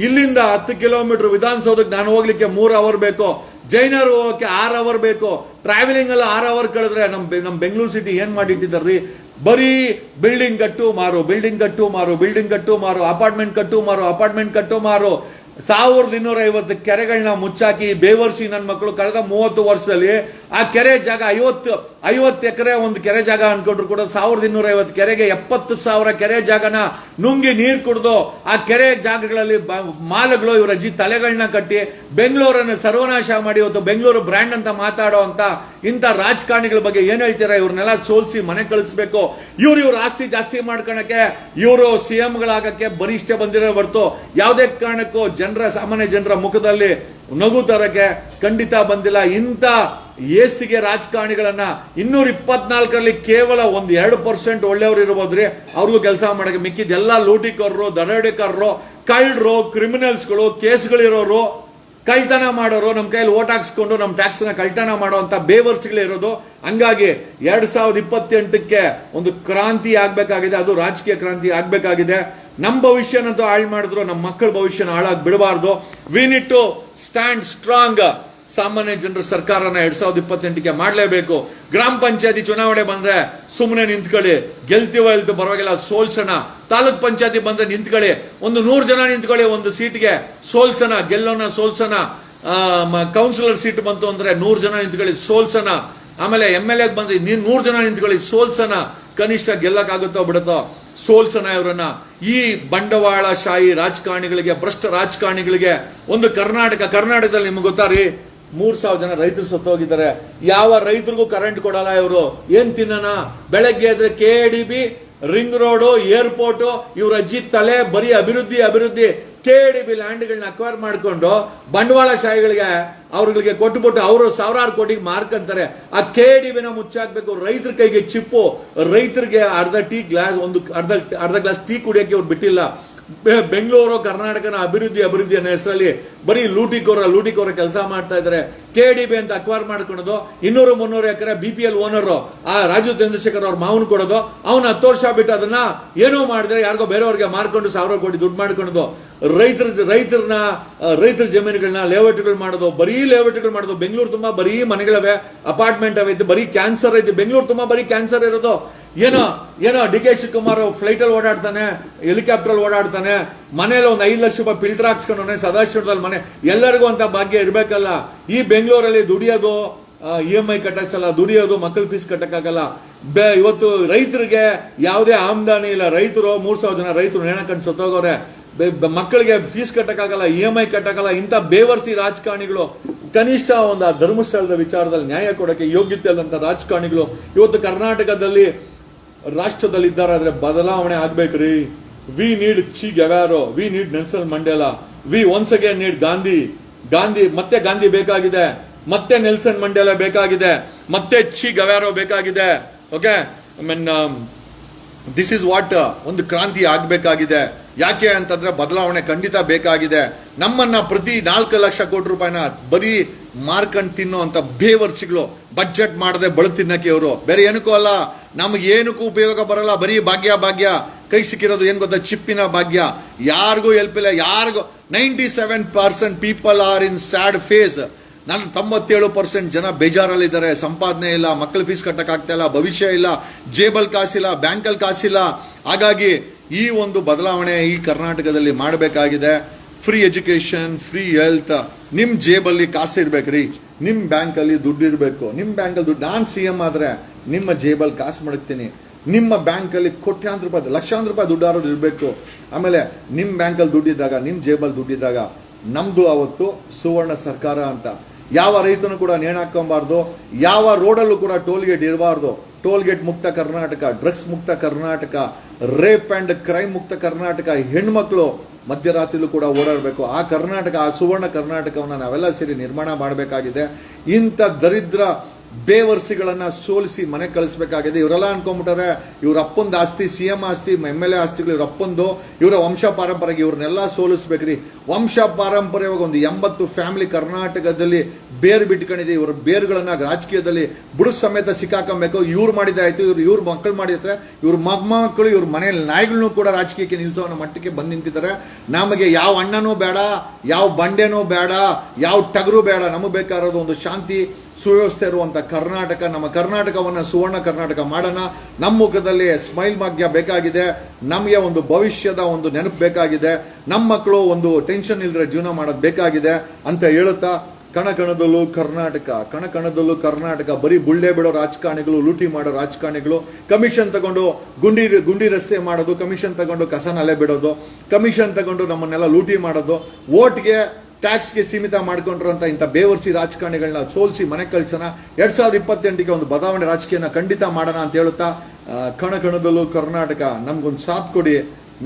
ಇಲ್ಲಿಂದ 10 ಕಿಲೋಮೀಟರ್ ವಿಧಾನಸೌಧಕ್ಕೆ ನಾನು ಹೋಗ್ಲಿಕ್ಕೆ 3 ಅವರ್ ಬೇಕು, ಜೈನರು ಹೋಗಕ್ಕೆ 6 ಅವರ್ ಬೇಕು. ಟ್ರಾವೆಲಿಂಗ್ ಎಲ್ಲ 6 ಅವರ್ ಕಳೆದ್ರೆ ನಮ್ ಬೆಂಗಳೂರು ಸಿಟಿ ಏನ್ ಮಾಡಿಟ್ಟಿದ್ದಾರ್ರಿ? ಬರೀ ಬಿಲ್ಡಿಂಗ್ ಕಟ್ಟು ಮಾರು, ಅಪಾರ್ಟ್ಮೆಂಟ್ ಕಟ್ಟು ಮಾರು. 1250 ಕೆರೆಗಳನ್ನ ಮುಚ್ಚಾಕಿ ಬೇವರ್ಸಿ ನನ್ನ ಮಕ್ಕಳು ಕಳೆದ 30 ವರ್ಷದಲ್ಲಿ ಆ ಕೆರೆ ಜಾಗ 50 ಎಕರೆ ಒಂದು ಕೆರೆ ಜಾಗ ಅನ್ಕೊಂಡ್ರು ಕೂಡ 1250 ಕೆರೆಗೆ 70,000 ಕೆರೆ ಜಾಗನ ನುಂಗಿ ನೀರು ಕುಡಿದು ಆ ಕೆರೆ ಜಾಗಗಳಲ್ಲಿ ಮಾಲಗಳು ಇವರ ಅಜ್ಜಿ ತಲೆಗಳನ್ನ ಕಟ್ಟಿ ಬೆಂಗಳೂರನ್ನು ಸರ್ವನಾಶ ಮಾಡಿ ಇವತ್ತು ಬೆಂಗಳೂರು ಬ್ರ್ಯಾಂಡ್ ಅಂತ ಮಾತಾಡೋ ಅಂತ ಇಂಥ ರಾಜಕಾರಣಿಗಳ ಬಗ್ಗೆ ಏನ್ ಹೇಳ್ತೀರಾ? ಇವ್ರನ್ನೆಲ್ಲ ಸೋಲ್ಸಿ ಮನೆ ಕಳಿಸ್ಬೇಕು. ಇವ್ರ ಆಸ್ತಿ ಜಾಸ್ತಿ ಮಾಡ್ಕೊಳಕ್ಕೆ, ಇವರು ಸಿಎಂಗಳಾಗಕ್ಕೆ ಬರೀ ಇಷ್ಟೇ ಬಂದಿರೋ ಹೊರತು ಯಾವುದೇ ಕಾರಣಕ್ಕೂ ಸಾಮಾನ್ಯ ಜನರ ಮುಖದಲ್ಲಿ ನಗು ತರಕ್ಕೆ ಖಂಡಿತ ಬಂದಿಲ್ಲ. ಇಂಥ ಏಸಿಗೆ ರಾಜಕಾರಣಿಗಳನ್ನ 224ರಲ್ಲಿ ಕೇವಲ 1-2% ಒಳ್ಳೆಯವರು ಇರಬಹುದ್ರಿ. ಅವ್ರಿಗೂ ಕೆಲಸ ಮಾಡಕ್ಕೆ ಮಿಕ್ಕಿದೆಲ್ಲ ಲೂಟಿಕೋರರು, ದರೋಡೆಕೋರರು, ಕಳ್ಳರು, ಕ್ರಿಮಿನಲ್ಸ್ಗಳು, ಕೇಸ್ಗಳಿರೋರು, ಕಳ್ತನ ಮಾಡೋರು, ನಮ್ಮ ಕೈಯಲ್ಲಿ ಓಟ್ ಹಾಕ್ಸ್ಕೊಂಡು ನಮ್ಮ ಟ್ಯಾಕ್ಸ್ ನ ಕಳ್ತನ ಮಾಡುವಂತ ಬೇವರ್ಸ್ಗಳಿರೋದು. ಹಂಗಾಗಿ 2028ಕ್ಕೆ ಒಂದು ಕ್ರಾಂತಿ ಆಗ್ಬೇಕಾಗಿದೆ, ಅದು ರಾಜಕೀಯ ಕ್ರಾಂತಿ ಆಗ್ಬೇಕಾಗಿದೆ. ನಮ್ಮ ಭವಿಷ್ಯನಂತೂ ಹಾಳು ಮಾಡಿದ್ರು, ನಮ್ಮ ಮಕ್ಕಳ ಭವಿಷ್ಯನ ಹಾಳಾಗಿ ಬಿಡಬಾರ್ದು. We need to stand strong. ಸಾಮಾನ್ಯ ಜನರ ಸರ್ಕಾರನ 2028ಕ್ಕೆ ಮಾಡಲೇಬೇಕು. ಗ್ರಾಮ ಪಂಚಾಯತಿ ಚುನಾವಣೆ ಬಂದ್ರೆ ಸುಮ್ಮನೆ ನಿಂತ್ಕೊಳ್ಳಿ, ಗೆಲ್ತೀವೋ ಇಲ್ತು ಪರವಾಗಿಲ್ಲ, ಸೋಲ್ಸೋಣ. ತಾಲೂಕ್ ಪಂಚಾಯತಿ ಬಂದ್ರೆ ನಿಂತ್ಕೊಳ್ಳಿ, ಒಂದು 100 ಜನ ನಿಂತ್ಕೊಳ್ಳಿ ಒಂದು ಸೀಟ್ಗೆ, ಸೋಲ್ಸೋಣ, ಸೋಲ್ಸೋಣ. ಕೌನ್ಸಿಲರ್ ಸೀಟ್ ಬಂತು ಅಂದ್ರೆ 100 ಜನ ನಿಂತ್ಕೊಳ್ಳಿ, ಸೋಲ್ಸೋಣ. ಆಮೇಲೆ MLA ಬಂದ್ರೆ 100 ಜನ ನಿಂತ್ಕೊಳ್ಳಿ, ಸೋಲ್ಸೋಣ. ಕನಿಷ್ಠ ಗೆಲ್ಲಕ್ಕಾಗುತ್ತೋ ಬಿಡುತ್ತೋ, ಸೋಲ್ಸೋಣ ಇವರನ್ನ. ಈ ಬಂಡವಾಳಶಾಹಿ ರಾಜಕಾರಣಿಗಳಿಗೆ, ಭ್ರಷ್ಟ ರಾಜಕಾರಣಿಗಳಿಗೆ ಒಂದು ಕರ್ನಾಟಕದಲ್ಲಿ ನಿಮ್ಗೆ ಗೊತ್ತಾ ರೀ, 3,000 ಜನ ರೈತರು ಸತ್ತೋಗಿದ್ದಾರೆ. ಯಾವ ರೈತರಿಗೂ ಕರೆಂಟ್ ಕೊಡಲ್ಲ ಇವರು. ಏನ್ ತಿನ್ನೋಣ? ಬೆಳಗ್ಗೆ ಎದ್ರೆ KDB, ರಿಂಗ್ ರೋಡು, ಏರ್ಪೋರ್ಟ್, ಇವ್ರ ಅಜ್ಜಿ ತಲೆ ಬರೀ ಅಭಿವೃದ್ಧಿ. KDB ಲ್ಯಾಂಡ್ಗಳನ್ನ ಅಕ್ವೈರ್ ಮಾಡ್ಕೊಂಡು ಬಂಡವಾಳಶಾಹಿಗಳಿಗೆ ಅವ್ರಿಗೆ ಕೊಟ್ಟುಬಿಟ್ಟು ಅವರು 1000 ಕೋಟಿಗೆ ಮಾರ್ಕಂತಾರೆ. ಆ KDBನ ಮುಚ್ಚಾಕ್ಬೇಕು. ರೈತರ ಕೈಗೆ ಚಿಪ್ಪು, ರೈತರಿಗೆ ಅರ್ಧ ಗ್ಲಾಸ್ ಟೀ ಕುಡಿಯಕ್ಕೆ ಅವ್ರು ಬಿಟ್ಟಿಲ್ಲ. ಬೆಂಗಳೂರು ಕರ್ನಾಟಕನ ಅಭಿವೃದ್ಧಿ ಅನ್ನೋ ಹೆಸರಲ್ಲಿ ಬರೀ ಲೂಟಿಕೋರ ಕೆಲಸ ಮಾಡ್ತಾ ಇದ್ದಾರೆ. KDB ಅಂತ ಅಕ್ವೈರ್ ಮಾಡ್ಕೊಳೋದು, 200-300 ಎಕರೆ BPL ಓನರ್ ಆ ರಾಜು ಚಂದ್ರಶೇಖರ್ ಅವ್ರ ಮಾವನ್ ಕೊಡೋದು, ಅವನು 10 ವರ್ಷ ಬಿಟ್ಟು ಅದನ್ನ ಏನೋ ಮಾಡಿದ್ರೆ ಯಾರಿಗೋ ಬೇರೆಯವ್ರಿಗೆ ಮಾರ್ಕೊಂಡು 1000 ಕೋಟಿ ದುಡ್ಡು ಮಾಡ್ಕೊಳೋದು. ರೈತರ ಜಮೀನುಗಳನ್ನ ಲೇಔಟ್ಗಳು ಮಾಡೋದು, ಬರೀ ಲೇಔಟ್ಗಳು ಮಾಡೋದು. ಬೆಂಗಳೂರು ತುಂಬಾ ಬರೀ ಮನೆಗಳವೆ, ಅಪಾರ್ಟ್ಮೆಂಟ್ ಅವೈತೆ, ಬರೀ ಕ್ಯಾನ್ಸರ್ ಐತೆ. ಬೆಂಗಳೂರು ತುಂಬಾ ಬರೀ ಕ್ಯಾನ್ಸರ್ ಇರೋದು. ಏನೋ DK ಶಿವಕುಮಾರ್ ಫ್ಲೈಟ್ ಅಲ್ಲಿ ಓಡಾಡ್ತಾನೆ, ಹೆಲಿಕಾಪ್ಟರ್ ಅಲ್ಲಿ ಓಡಾಡ್ತಾನೆ, ಮನೇಲಿ ಒಂದು 5 ಲಕ್ಷ ರೂಪಾಯಿ ಫಿಲ್ಟರ್ ಹಾಕ್ಸ್ಕೊಂಡವನೆ, ಸದಾಶಿವದಲ್ಲಿ ಮನೆ. ಎಲ್ಲರಿಗೂ ಅಂತ ಭಾಗ್ಯ ಇರ್ಬೇಕಲ್ಲ. ಈ ಬೆಂಗಳೂರಲ್ಲಿ ದುಡಿಯೋದು EMI ಕಟ್ಟಕ್ಸಲ್ಲ, ದುಡಿಯೋದು ಮಕ್ಕಳ ಫೀಸ್ ಕಟ್ಟಕ್ಕಾಗಲ್ಲ. ಇವತ್ತು ರೈತರಿಗೆ ಯಾವುದೇ ಆಮದಾನಿ ಇಲ್ಲ. ರೈತರು 3,000 ಜನ ರೈತರು ನೇಣಕಂಡು ಸತ್ತೋಗವ್ರೆ. ಮಕ್ಕಳಿಗೆ ಫೀಸ್ ಕಟ್ಟಕ್ಕಾಗಲ್ಲ, EMI ಕಟ್ಟಕ್ಕಾಗಲ್ಲ. ಇಂಥ ಬೇವರ್ಸಿ ರಾಜಕಾರಣಿಗಳು, ಕನಿಷ್ಠ ಒಂದು ಆ ಧರ್ಮಸ್ಥಳದ ವಿಚಾರದಲ್ಲಿ ನ್ಯಾಯ ಕೊಡಕ್ಕೆ ಯೋಗ್ಯತೆ ಇಲ್ಲದಂತ ರಾಜಕಾರಣಿಗಳು ಇವತ್ತು ಕರ್ನಾಟಕದಲ್ಲಿ ರಾಷ್ಟ್ರದಲ್ಲಿ ಇದ್ದಾರಾದ್ರೆ ಬದಲಾವಣೆ ಆಗ್ಬೇಕ್ರಿ. We need Che Guevara, we need Nelson Mandela, we once again need Gandhi ಮತ್ತೆ ಗಾಂಧಿ ಬೇಕಾಗಿದೆ, ಮತ್ತೆ ನೆಲ್ಸನ್ ಮಂಡೇಲಾ ಬೇಕಾಗಿದೆ, ಮತ್ತೆ ಚಿ ಗೆವಾರೋ ಬೇಕಾಗಿದೆ. Okay, I mean this is what ಒಂದು ಕ್ರಾಂತಿ ಆಗ್ಬೇಕಾಗಿದೆ. ಯಾಕೆ ಅಂತಂದ್ರೆ ಬದಲಾವಣೆ ಖಂಡಿತ ಬೇಕಾಗಿದೆ. ನಮ್ಮನ್ನ ಪ್ರತಿ 4 ಲಕ್ಷ ಕೋಟಿ ರೂಪಾಯಿನ ಬರೀ ಮಾರ್ಕಂಡ್ ತಿನ್ನೋ ಅಂತ ಬೇವರ್ಸಿಗಳು, ಬಜೆಟ್ ಮಾಡದೆ ಬಳು ತಿನ್ನಕ್ಕೆ ಇವರು, ಬೇರೆ ಏನಕ್ಕೂ ಅಲ್ಲ, ನಮ್ಗೆ ಏನಕ್ಕೂ ಉಪಯೋಗ ಬರಲ್ಲ. ಬರೀ ಭಾಗ್ಯ ಕೈ ಸಿಕ್ಕಿರೋದು ಏನ್ ಗೊತ್ತಾ, ಚಿಪ್ಪಿನ ಭಾಗ್ಯ. ಯಾರಿಗೂ ಹೆಲ್ಪ್ ಇಲ್ಲ, ಯಾರಿಗೂ 97% people are in sad face. ನಾನು 97% ಜನ ಬೇಜಾರಲ್ಲಿದ್ದಾರೆ. ಸಂಪಾದನೆ ಇಲ್ಲ, ಮಕ್ಕಳ ಫೀಸ್ ಕಟ್ಟಕ್ಕಾಗ್ತಾ ಇಲ್ಲ, ಭವಿಷ್ಯ ಇಲ್ಲ, ಜೇಬಲ್ ಕಾಸಿಲ್ಲ, ಬ್ಯಾಂಕಲ್ಲಿ ಕಾಸಿಲ್ಲ. ಹಾಗಾಗಿ ಈ ಒಂದು ಬದಲಾವಣೆ ಈ ಕರ್ನಾಟಕದಲ್ಲಿ ಮಾಡಬೇಕಾಗಿದೆ. ಫ್ರೀ ಎಜುಕೇಶನ್, ಫ್ರೀ ಹೆಲ್ತ್, ನಿಮ್ ಜೇಬಲ್ಲಿ ಕಾಸು ಇರ್ಬೇಕ್ರಿ, ನಿಮ್ ಬ್ಯಾಂಕಲ್ಲಿ ದುಡ್ಡು ಇರಬೇಕು. ನಿಮ್ ಬ್ಯಾಂಕಲ್ಲಿ ದುಡ್ಡು, ನಾನು CM ಆದ್ರೆ ನಿಮ್ಮ ಜೇಬಲ್ಲಿ ಕಾಸು ಮಡಗ್ತೀನಿ. ನಿಮ್ಮ ಬ್ಯಾಂಕಲ್ಲಿ ಕೋಟ್ಯಾಂತರ ರೂಪಾಯಿ, ಲಕ್ಷಾಂತರ ರೂಪಾಯಿ ದುಡ್ಡು ಆರೋದು ಇರಬೇಕು. ಆಮೇಲೆ ನಿಮ್ ಬ್ಯಾಂಕಲ್ಲಿ ದುಡ್ಡಿದ್ದಾಗ, ನಿಮ್ ಜೇಬಲ್ಲಿ ದುಡ್ಡಿದ್ದಾಗ ನಮ್ದು ಅವತ್ತು ಸುವರ್ಣ ಸರ್ಕಾರ ಅಂತ. ಯಾವ ರೈತನು ಕೂಡ ನೇಣು ಹಾಕೊಂಬಾರ್ದು, ಯಾವ ರೋಡಲ್ಲೂ ಕೂಡ ಟೋಲ್ ಗೇಟ್ ಇರಬಾರ್ದು. ಟೋಲ್ ಗೇಟ್ ಮುಕ್ತ ಕರ್ನಾಟಕ, ಡ್ರಗ್ಸ್ ಮುಕ್ತ ಕರ್ನಾಟಕ, ರೇಪ್ ಅಂಡ್ ಕ್ರೈಮ್ ಮುಕ್ತ ಕರ್ನಾಟಕ, ಹೆಣ್ಮಕ್ಳು ಮಧ್ಯರಾತ್ರಿಲೂ ಕೂಡ ಓಡಾಡಬೇಕು. ಆ ಕರ್ನಾಟಕ, ಆ ಸುವರ್ಣ ಕರ್ನಾಟಕವನ್ನು ನಾವೆಲ್ಲ ಸೇರಿ ನಿರ್ಮಾಣ ಮಾಡಬೇಕಾಗಿದೆ. ಇಂಥ ದರಿದ್ರ ಬೇವರ್ಸಿಗಳನ್ನ ಸೋಲಿಸಿ ಮನೆ ಕಳಿಸ್ಬೇಕಾಗಿದೆ. ಇವರೆಲ್ಲ ಅನ್ಕೊಂಡ್ಬಿಟ್ಟಾರೆ ಇವ್ರ ಅಪ್ಪಂದು ಆಸ್ತಿ, CM ಆಸ್ತಿ, MLA ಆಸ್ತಿಗಳು ಇವ್ರ ಅಪ್ಪಂದು, ಇವರ ವಂಶ ಪಾರಂಪರೆಗೆ ಇವ್ರನ್ನೆಲ್ಲ ಸೋಲಿಸ್ಬೇಕ್ರಿ. ವಂಶ ಪಾರಂಪರ್ಯವಾಗಿ ಒಂದು 80 ಫ್ಯಾಮಿಲಿ ಕರ್ನಾಟಕದಲ್ಲಿ ಬೇರು ಬಿಟ್ಕೊಂಡಿದೆ. ಇವ್ರ ಬೇರುಗಳನ್ನ ರಾಜಕೀಯದಲ್ಲಿ ಬುಡ ಸಮೇತ ಸಿಕ್ಕಾಕೊಬೇಕು. ಇವ್ರು ಮಾಡಿದಾಯ್ತು, ಇವ್ರ ಮಕ್ಕಳು ಮಾಡಿದ್ರೆ, ಇವ್ರ ಮೊಮ್ಮಕ್ಕಳು, ಇವ್ರ ಮನೆಯಲ್ಲಿ ನಾಯಿಗಳನ್ನು ಕೂಡ ರಾಜಕೀಯಕ್ಕೆ ನಿಲ್ಸೋ ಮಟ್ಟಕ್ಕೆ ಬಂದು ನಿಂತಿದ್ದಾರೆ. ನಮಗೆ ಯಾವ ಅಣ್ಣನೂ ಬೇಡ, ಯಾವ ಬಂಡೆನೂ ಬೇಡ, ಯಾವ ಟಗರು ಬೇಡ. ನಮಗೆ ಬೇಕಾಗಿರೋದು ಒಂದು ಶಾಂತಿ, ಸುವ್ಯವಸ್ಥೆ ಇರುವಂತ ಕರ್ನಾಟಕ. ನಮ್ಮ ಕರ್ನಾಟಕವನ್ನ ಸುವರ್ಣ ಕರ್ನಾಟಕ ಮಾಡೋಣ. ನಮ್ಮ ಮುಖದಲ್ಲಿ ಸ್ಮೈಲ್ ಭಾಗ್ಯ ಬೇಕಾಗಿದೆ. ನಮಗೆ ಒಂದು ಭವಿಷ್ಯದ ಒಂದು ನೆನಪು ಬೇಕಾಗಿದೆ. ನಮ್ಮ ಮಕ್ಕಳು ಒಂದು ಟೆನ್ಷನ್ ಇಲ್ದ್ರೆ ಜೀವನ ಮಾಡೋದು ಬೇಕಾಗಿದೆ ಅಂತ ಹೇಳುತ್ತಾ, ಕಣಕಣದಲ್ಲೂ ಕರ್ನಾಟಕ ಬರೀ ಬುಳ್ಳೆ ಬಿಡೋ ರಾಜಕಾರಣಿಗಳು, ಲೂಟಿ ಮಾಡೋ ರಾಜಕಾರಣಿಗಳು, ಕಮಿಷನ್ ತಗೊಂಡು ಗುಂಡಿ ರಸ್ತೆ ಮಾಡೋದು, ಕಮಿಷನ್ ತಗೊಂಡು ಕಸನಲ್ಲೇ ಬಿಡೋದು, ಕಮಿಷನ್ ತಗೊಂಡು ನಮ್ಮನ್ನೆಲ್ಲ ಲೂಟಿ ಮಾಡೋದು, ಓಟ್ಗೆ ಟ್ಯಾಕ್ಸ್ಗೆ ಸೀಮಿತ ಮಾಡ್ಕೊಂಡಿರುವಂತ ಇಂಥ ಬೇವರ್ಸಿ ರಾಜಕಾರಣಿಗಳನ್ನ ಸೋಲಿಸಿ ಮನೆ ಕಳ್ಸೋಣ. 2028ಗೆ ಒಂದು ಬದಲಾವಣೆ ರಾಜಕೀಯನ ಖಂಡಿತ ಮಾಡೋಣ ಅಂತ ಹೇಳುತ್ತಾ, ಕಣದಲ್ಲೂ ಕರ್ನಾಟಕ ನಮ್ಗೊಂದು ಸಾಥ್ ಕೊಡಿ.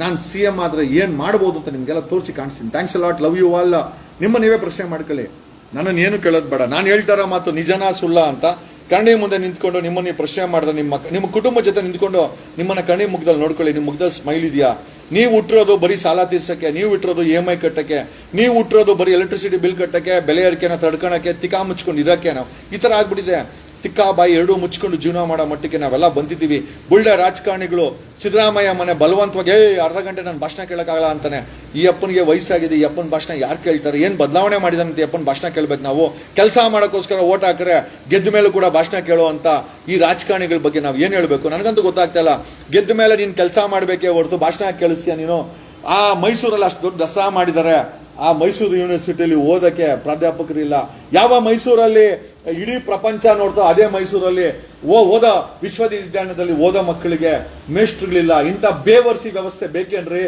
ನಾನು CM ಆದ್ರೆ ಏನ್ ಮಾಡ್ಬೋದು ಅಂತ ನಿಮ್ಗೆಲ್ಲ ತೋರಿಸಿ ಕಾಣಿಸ್ತೀನಿ. Thanks a lot, love you all. ನಿಮ್ಮ ನೀವೇ ಪ್ರಶ್ನೆ ಮಾಡ್ಕೊಳ್ಳಿ, ನನ್ನನ್ನು ಏನು ಕೇಳೋದು ಬೇಡ. ನಾನು ಹೇಳ್ತಾರ ಮಾತು ನಿಜನಾ ಸುಳ್ಳ ಅಂತ ಕಣ್ಣಿ ಮುಂದೆ ನಿಂತ್ಕೊಂಡು ನಿಮ್ಮನ್ನ ಪ್ರಶ್ನೆ ಮಾಡಿದ್ರೆ, ನಿಮ್ಮ ಕುಟುಂಬ ಜೊತೆ ನಿಂತ್ಕೊಂಡು ನಿಮ್ಮನ್ನ ಕಣ್ಣಿ ಮುಖದಲ್ಲಿ ನೋಡ್ಕೊಳ್ಳಿ. ನಿಮ್ಮ ಮುಖದಲ್ಲಿ ಸ್ಮೈಲ್ ಇದೆಯಾ? ನೀವು ಹುಟ್ಟಿರೋದು ಬರೀ ಸಾಲ ತೀರ್ಸಕ್ಕೆ, ನೀವು ಹುಟ್ಟಿರೋದು EMI ಕಟ್ಟಕ್ಕೆ, ನೀವು ಹುಟ್ಟಿರೋದು ಬರೀ ಎಲೆಕ್ಟ್ರಿಸಿಟಿ ಬಿಲ್ ಕಟ್ಟಕ್ಕೆ, ಬೆಲೆ ಏರಿಕೆನ ತಡ್ಕೊಳಕ್ಕೆ, ತಿಕ್ಕಾ ಮುಚ್ಕೊಂಡು ಇರಕ್ಕೆ. ನಾವು ಈ ತರ ಆಗ್ಬಿಟ್ಟಿದೆ. ತಿಕ್ಕಾ ಬಾಯಿ ಎರಡೂ ಮುಚ್ಕೊಂಡು ಜೀವನ ಮಾಡೋ ಮಟ್ಟಿಗೆ ನಾವೆಲ್ಲ ಬಂದಿದ್ದೀವಿ. ಬುಳ್ಳೆ ರಾಜಕಾರಣಿಗಳು, ಸಿದ್ದರಾಮಯ್ಯ ಮನೆ ಬಲವಂತವಾಗಿ ಅರ್ಧ ಗಂಟೆ ನಾನು ಭಾಷಣ ಕೇಳಕ್ಕಾಗಲ್ಲ ಅಂತಾನೆ. ಈ ಅಪ್ಪನಿಗೆ ವಯಸ್ಸಾಗಿದೆ, ಈ ಅಪ್ಪನ ಭಾಷಣ ಯಾರು ಕೇಳ್ತಾರೆ? ಏನ್ ಬದಲಾವಣೆ ಮಾಡಿದಾನಂತ ಅಪ್ಪನ ಭಾಷಣ ಕೇಳ್ಬೇಕು ನಾವು? ಕೆಲಸ ಮಾಡೋಕ್ಕೋಸ್ಕರ ಓಟ್ ಹಾಕ್ರೆ ಗೆದ್ದ ಮೇಲೂ ಕೂಡ ಭಾಷಣ ಕೇಳೋ ಅಂತ ಈ ರಾಜಕಾರಣಿಗಳ ಬಗ್ಗೆ ನಾವು ಏನ್ ಹೇಳ್ಬೇಕು? ನನಗಂತೂ ಗೊತ್ತಾಗ್ತಾ ಇಲ್ಲ. ಗೆದ್ದ ಮೇಲೆ ನೀನ್ ಕೆಲಸ ಮಾಡ್ಬೇಕೇ ಹೊರತು ಭಾಷಣ ಕೇಳಿಸ್ತೀಯ ನೀನು? ಆ ಮೈಸೂರಲ್ಲಿ ಅಷ್ಟು ದೊಡ್ಡ ದಸರಾ ಮಾಡಿದ್ದಾರೆ. ಆ ಮೈಸೂರು ಯೂನಿವರ್ಸಿಟಿಯಲ್ಲಿ ಓದಕ್ಕೆ ಪ್ರಾಧ್ಯಾಪಕರಿಲ್ಲ. ಯಾವ ಮೈಸೂರಲ್ಲಿ ಇಡೀ ಪ್ರಪಂಚ ನೋಡ್ತೋ ಅದೇ ಮೈಸೂರಲ್ಲಿ ಓದ ವಿಶ್ವವಿದ್ಯಾಲಯದಲ್ಲಿ ಓದೋ ಮಕ್ಕಳಿಗೆ ಮೇಷ್ಟ್ರುಗಳಿಲ್ಲ. ಇಂಥ ಬೇವರ್ಸಿ ವ್ಯವಸ್ಥೆ ಬೇಕೇನ್ರಿ?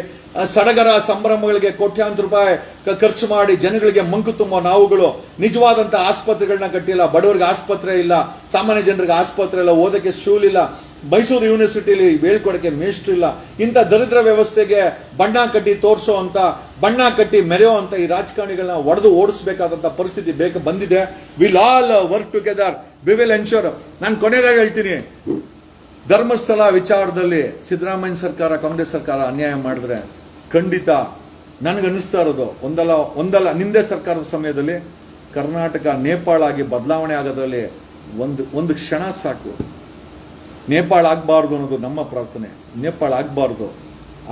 ಸಡಗರ ಸಂಭ್ರಮಗಳಿಗೆ ಕೋಟ್ಯಾಂತರ ರೂಪಾಯಿ ಖರ್ಚು ಮಾಡಿ ಜನಗಳಿಗೆ ಮಂಕು ತುಂಬೋ ನಾವುಗಳು ನಿಜವಾದಂತ ಆಸ್ಪತ್ರೆಗಳನ್ನ ಕಟ್ಟಿಲ್ಲ. ಬಡವರಿಗೆ ಆಸ್ಪತ್ರೆ ಇಲ್ಲ, ಸಾಮಾನ್ಯ ಜನರಿಗೆ ಆಸ್ಪತ್ರೆ ಇಲ್ಲ, ಓದಕ್ಕೆ ಸ್ಕೂಲ್ ಇಲ್ಲ. ಮೈಸೂರು ಯೂನಿವರ್ಸಿಟಿಲಿ ಹೇಳ್ಕೊಡಕ್ಕೆ ಮೇಷ್ಟ್ರು ಇಲ್ಲ. ಇಂಥ ದರಿದ್ರ ವ್ಯವಸ್ಥೆಗೆ ಬಣ್ಣ ಕಟ್ಟಿ ತೋರಿಸೋ ಅಂತ, ಬಣ್ಣ ಕಟ್ಟಿ ಮೆರೆಯೋ ಅಂತ ಈ ರಾಜಕಾರಣಿಗಳನ್ನ ಒಡೆದು ಓಡಿಸಬೇಕಾದಂತ ಪರಿಸ್ಥಿತಿ ಬಂದಿದೆ. Will all work together, we will ensure. ನಾನು ಕೊನೆಗಾಗಿ ಹೇಳ್ತೀನಿ, ಧರ್ಮಸ್ಥಳ ವಿಚಾರದಲ್ಲಿ ಸಿದ್ದರಾಮಯ್ಯ ಸರ್ಕಾರ, ಕಾಂಗ್ರೆಸ್ ಸರ್ಕಾರ ಅನ್ಯಾಯ ಮಾಡಿದ್ರೆ ಖಂಡಿತ ನನಗನ್ನಿಸ್ತಾ ಇರೋದು ಒಂದಲ್ಲ ನಿಮ್ದೇ ಸರ್ಕಾರದ ಸಮಯದಲ್ಲಿ ಕರ್ನಾಟಕ ನೇಪಾಳ ಆಗಿ ಬದಲಾವಣೆ ಆಗೋದ್ರಲ್ಲಿ ಒಂದು ಕ್ಷಣ ಸಾಕು. ನೇಪಾಳ ಆಗಬಾರ್ದು ಅನ್ನೋದು ನಮ್ಮ ಪ್ರಾರ್ಥನೆ. ನೇಪಾಳ ಆಗಬಾರ್ದು,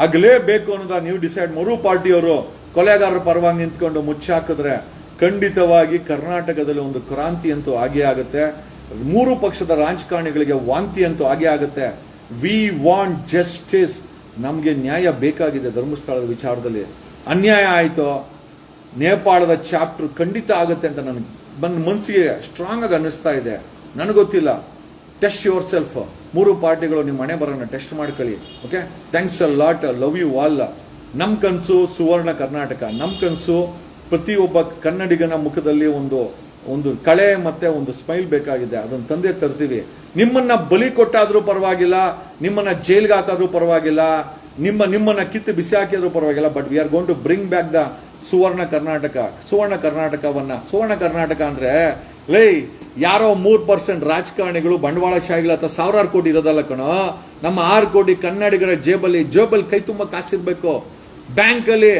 ಆಗಲೇಬೇಕು ಅನ್ನೋದ ನೀವು ಡಿಸೈಡ್. ಮೂರು ಪಾರ್ಟಿಯವರು ಕೊಲೆಗಾರರ ಪರವಾಗಿ ನಿಂತ್ಕೊಂಡು ಮುಚ್ಚಾಕಿದ್ರೆ ಖಂಡಿತವಾಗಿ ಕರ್ನಾಟಕದಲ್ಲಿ ಒಂದು ಕ್ರಾಂತಿ ಅಂತೂ ಆಗೇ ಆಗುತ್ತೆ. ಮೂರು ಪಕ್ಷದ ರಾಜಕಾರಣಿಗಳಿಗೆ ವಾಂತಿ ಅಂತೂ ಆಗೇ ಆಗುತ್ತೆ. We want justice. ನಮಗೆ ನ್ಯಾಯ ಬೇಕಾಗಿದೆ. ಧರ್ಮಸ್ಥಳದ ವಿಚಾರದಲ್ಲಿ ಅನ್ಯಾಯ ಆಯಿತು, ನೇಪಾಳದ ಚಾಪ್ಟರ್ ಖಂಡಿತ ಆಗುತ್ತೆ ಅಂತ ನನಗೆ ಮನಸ್ಸಿಗೆ ಸ್ಟ್ರಾಂಗ್ ಆಗಿ ಅನ್ನಿಸ್ತಾ ಇದೆ. ನನಗೊತ್ತಿಲ್ಲ. Test yourself. ಮೂರು ಪಾರ್ಟಿಗಳು ನಿಮ್ಮ ಮನೆ ಬರೋಣ ಟೆಸ್ಟ್ ಮಾಡ್ಕೊಳ್ಳಿ. Okay, thanks a lot, love you all. ನಮ್ಮ ಕನಸು ಸುವರ್ಣ ಕರ್ನಾಟಕ. ನಮ್ಮ ಕನಸು ಪ್ರತಿಯೊಬ್ಬ ಕನ್ನಡಿಗನ ಮುಖದಲ್ಲಿ ಒಂದು ಕಳೆ ಮತ್ತೆ ಒಂದು ಸ್ಮೈಲ್ ಬೇಕಾಗಿದೆ. ಅದನ್ನು ತಂದೆ ತರ್ತೀವಿ. ನಿಮ್ಮನ್ನ ಬಲಿ ಕೊಟ್ಟಾದ್ರೂ ಪರವಾಗಿಲ್ಲ, ನಿಮ್ಮನ್ನ ಜೈಲ್ಗೆ ಹಾಕಾದ್ರೂ ಪರವಾಗಿಲ್ಲ, ನಿಮ್ಮನ್ನ ಕಿತ್ತು ಬಿಸಿ ಹಾಕಿದ್ರೂ ಪರವಾಗಿಲ್ಲ. But we are gone to bring back the Suvarna Karnataka. Suvarna Karnataka ಅಂದ್ರೆ ಲೈ ಯಾರೋ 3% ರಾಜಕಾರಣಿಗಳು ಬಂಡವಾಳಶಾಹಿಗಳ ಹತ್ರ ಸಾವಿರಾರು ಕೋಟಿ ಇರೋದಲ್ಲ ಕಣೋ. ನಮ್ಮ 6 ಕೋಟಿ ಕನ್ನಡಿಗರ ಜೇಬಲ್ಲಿ ಕೈ ತುಂಬ ಕಾಸಿರ್ಬೇಕು, ಬ್ಯಾಂಕಲ್ಲಿ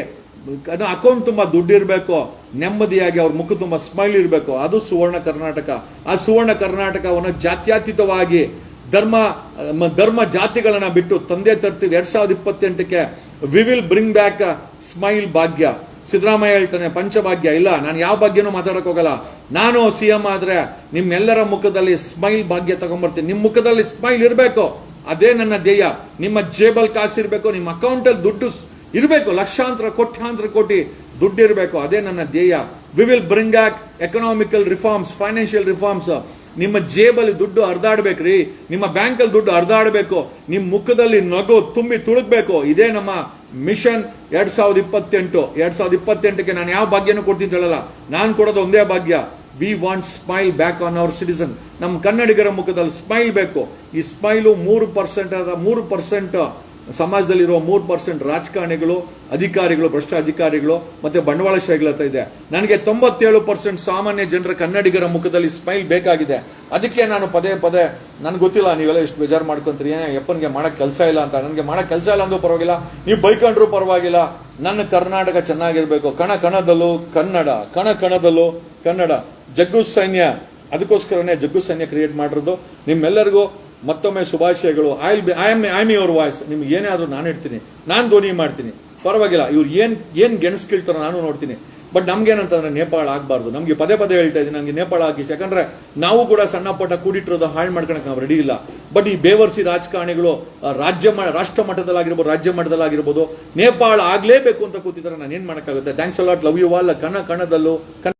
ಅಕೌಂಟ್ ತುಂಬಾ ದುಡ್ಡು ಇರಬೇಕು, ನೆಮ್ಮದಿಯಾಗಿ ಅವ್ರ ಮುಖ ತುಂಬಾ ಸ್ಮೈಲ್ ಇರಬೇಕು. ಅದು ಸುವರ್ಣ ಕರ್ನಾಟಕ. ಆ ಸುವರ್ಣ ಕರ್ನಾಟಕವನ್ನು ಜಾತ್ಯತೀತವಾಗಿ ಧರ್ಮ ಜಾತಿಗಳನ್ನ ಬಿಟ್ಟು ತಂದೆ ತರ್ತೀವಿ. 2028ಕ್ಕೆ we will bring back smile Bhagya. Siddaramaiah ಹೇಳ್ತಾನೆ ಪಂಚಭಾಗ್ಯ. ಇಲ್ಲ, ನಾನು ಯಾವ ಭಾಗ್ಯನೂ ಮಾತಾಡಕ್ ಹೋಗಲ್ಲ. ನಾನು ಸಿಎಂ ಆದ್ರೆ ನಿಮ್ಮೆಲ್ಲರ ಮುಖದಲ್ಲಿ ಸ್ಮೈಲ್ ಭಾಗ್ಯ ತಗೊಂಡ್ಬರ್ತೀನಿ. ನಿಮ್ ಮುಖದಲ್ಲಿ ಸ್ಮೈಲ್ ಇರಬೇಕು, ಅದೇ ನನ್ನ ಧ್ಯೇಯ. ನಿಮ್ಮ ಜೇಬಲ್ ಕಾಸಿರ್ಬೇಕು, ನಿಮ್ಮ ಅಕೌಂಟ್ ಅಲ್ಲಿ ದುಡ್ಡು ಇರಬೇಕು, ಲಕ್ಷಾಂತರ ಕೋಟ್ಯಾಂತರ ಕೋಟಿ ದುಡ್ಡು ಇರಬೇಕು, ಅದೇ ನನ್ನ ಧ್ಯೇಯ. V will bring back economical reforms, financial reforms. ನಿಮ್ಮ ಜೇಬಲ್ಲಿ ದುಡ್ಡು ಹರಿದಾಡ್ಬೇಕ್ರಿ, ನಿಮ್ಮ ಬ್ಯಾಂಕಲ್ಲಿ ದುಡ್ಡು ಹರಿದಾಡಬೇಕು, ನಿಮ್ಮ ಮುಖದಲ್ಲಿ ನಗು ತುಂಬಿ ತುಳುಕ್ಬೇಕು. ಇದೇ ನಮ್ಮ ಮಿಷನ್ 2028ಕ್ಕೆ ನಾನು ಯಾವ ಭಾಗ್ಯನೂ ಕೊಡ್ತೀನಿ ಹೇಳಲ್ಲ. ನಾನು ಕೊಡೋದು ಒಂದೇ ಭಾಗ್ಯ. We want smile back on our citizen. ನಮ್ಮ ಕನ್ನಡಿಗರ ಮುಖದಲ್ಲಿ ಸ್ಮೈಲ್ ಬೇಕು. ಈ ಸ್ಮೈಲು 3% ಸಮಾಜದಲ್ಲಿರುವ 3% ರಾಜಕಾರಣಿಗಳು, ಅಧಿಕಾರಿಗಳು, ಭ್ರಷ್ಟ ಅಧಿಕಾರಿಗಳು ಮತ್ತೆ ಬಂಡವಾಳಶಾಹಿಗಳ ಹತ್ರ ಇದೆ. ನನಗೆ 97% ಸಾಮಾನ್ಯ ಜನರ ಕನ್ನಡಿಗರ ಮುಖದಲ್ಲಿ ಸ್ಮೈಲ್ ಬೇಕಾಗಿದೆ. ಅದಕ್ಕೆ ನಾನು ಪದೇ ನನ್ಗೆ ಗೊತ್ತಿಲ್ಲ ನೀವೆಲ್ಲ ಎಷ್ಟು ಬೇಜಾರು ಮಾಡ್ಕೊಂತೀರಿ, ಯಪ್ಪನಿಗೆ ಮಾಡಕ್ ಕೆಲಸ ಇಲ್ಲ ಅಂತ. ನನಗೆ ಮಾಡಕ್ ಕೆಲಸ ಇಲ್ಲ ಅಂದ್ರೂ ಪರವಾಗಿಲ್ಲ, ನೀವು ಬೈಕೊಂಡ್ರು ಪರವಾಗಿಲ್ಲ. ನನ್ನ ಕರ್ನಾಟಕ ಚೆನ್ನಾಗಿರ್ಬೇಕು. ಕಣದಲ್ಲೂ ಕನ್ನಡ. ಜಗ್ಗು ಸೈನ್ಯ, ಅದಕ್ಕೋಸ್ಕರನೇ ಜಗ್ಗು ಸೈನ್ಯ ಕ್ರಿಯೇಟ್ ಮಾಡಿರೋದು. ನಿಮ್ಮೆಲ್ಲರಿಗೂ ಮತ್ತೊಮ್ಮೆ ಶುಭಾಶಯಗಳು. I am your voice. ನಿಮ್ಗೆ ಏನೇ ಆದ್ರೂ ನಾನು ಇಡ್ತೀನಿ, ನಾನು ಧ್ವನಿ ಮಾಡ್ತೀನಿ, ಪರವಾಗಿಲ್ಲ. ಇವ್ರು ಏನ್ ಗೆಣಸ್ ಕೀಳ್ತಾರೋ ನಾನು ನೋಡ್ತೀನಿ. ಬಟ್ ನಮ್ಗೇನಂತಂದ್ರೆ ನೇಪಾಳ ಆಗ್ಬಾರ್ದು. ನಮ್ಗೆ ಪದೇ ಹೇಳ್ತಾ ಇದ್ದೀನಿ, ನಮ್ಗೆ ನೇಪಾಳ ಹಾಕಿ. ಯಾಕಂದ್ರೆ ನಾವು ಕೂಡ ಸಣ್ಣ ಪುಟ್ಟ ಕೂಡಿಟ್ಟಿರೋದು ಹಾಳು ಮಾಡ್ಕೊಳಕ್ ನಾವು ರೆಡಿ ಇಲ್ಲ. ಬಟ್ ಈ ಬೇವರ್ಸಿ ರಾಜಕಾರಣಿಗಳು ರಾಷ್ಟ್ರ ಮಟ್ಟದಲ್ಲಾಗಿರ್ಬೋದು, ರಾಜ್ಯ ಮಟ್ಟದಲ್ಲಾಗಿರ್ಬೋದು, ನೇಪಾಳ ಆಗ್ಲೇಬೇಕು ಅಂತ ಕೂತಿದ್ದಾರೆ. ನಾನು ಏನ್ ಮಾಡಕ್ಕಾಗುತ್ತೆ? Thanks a lot. Love you all. ಕಣದಲ್ಲೂ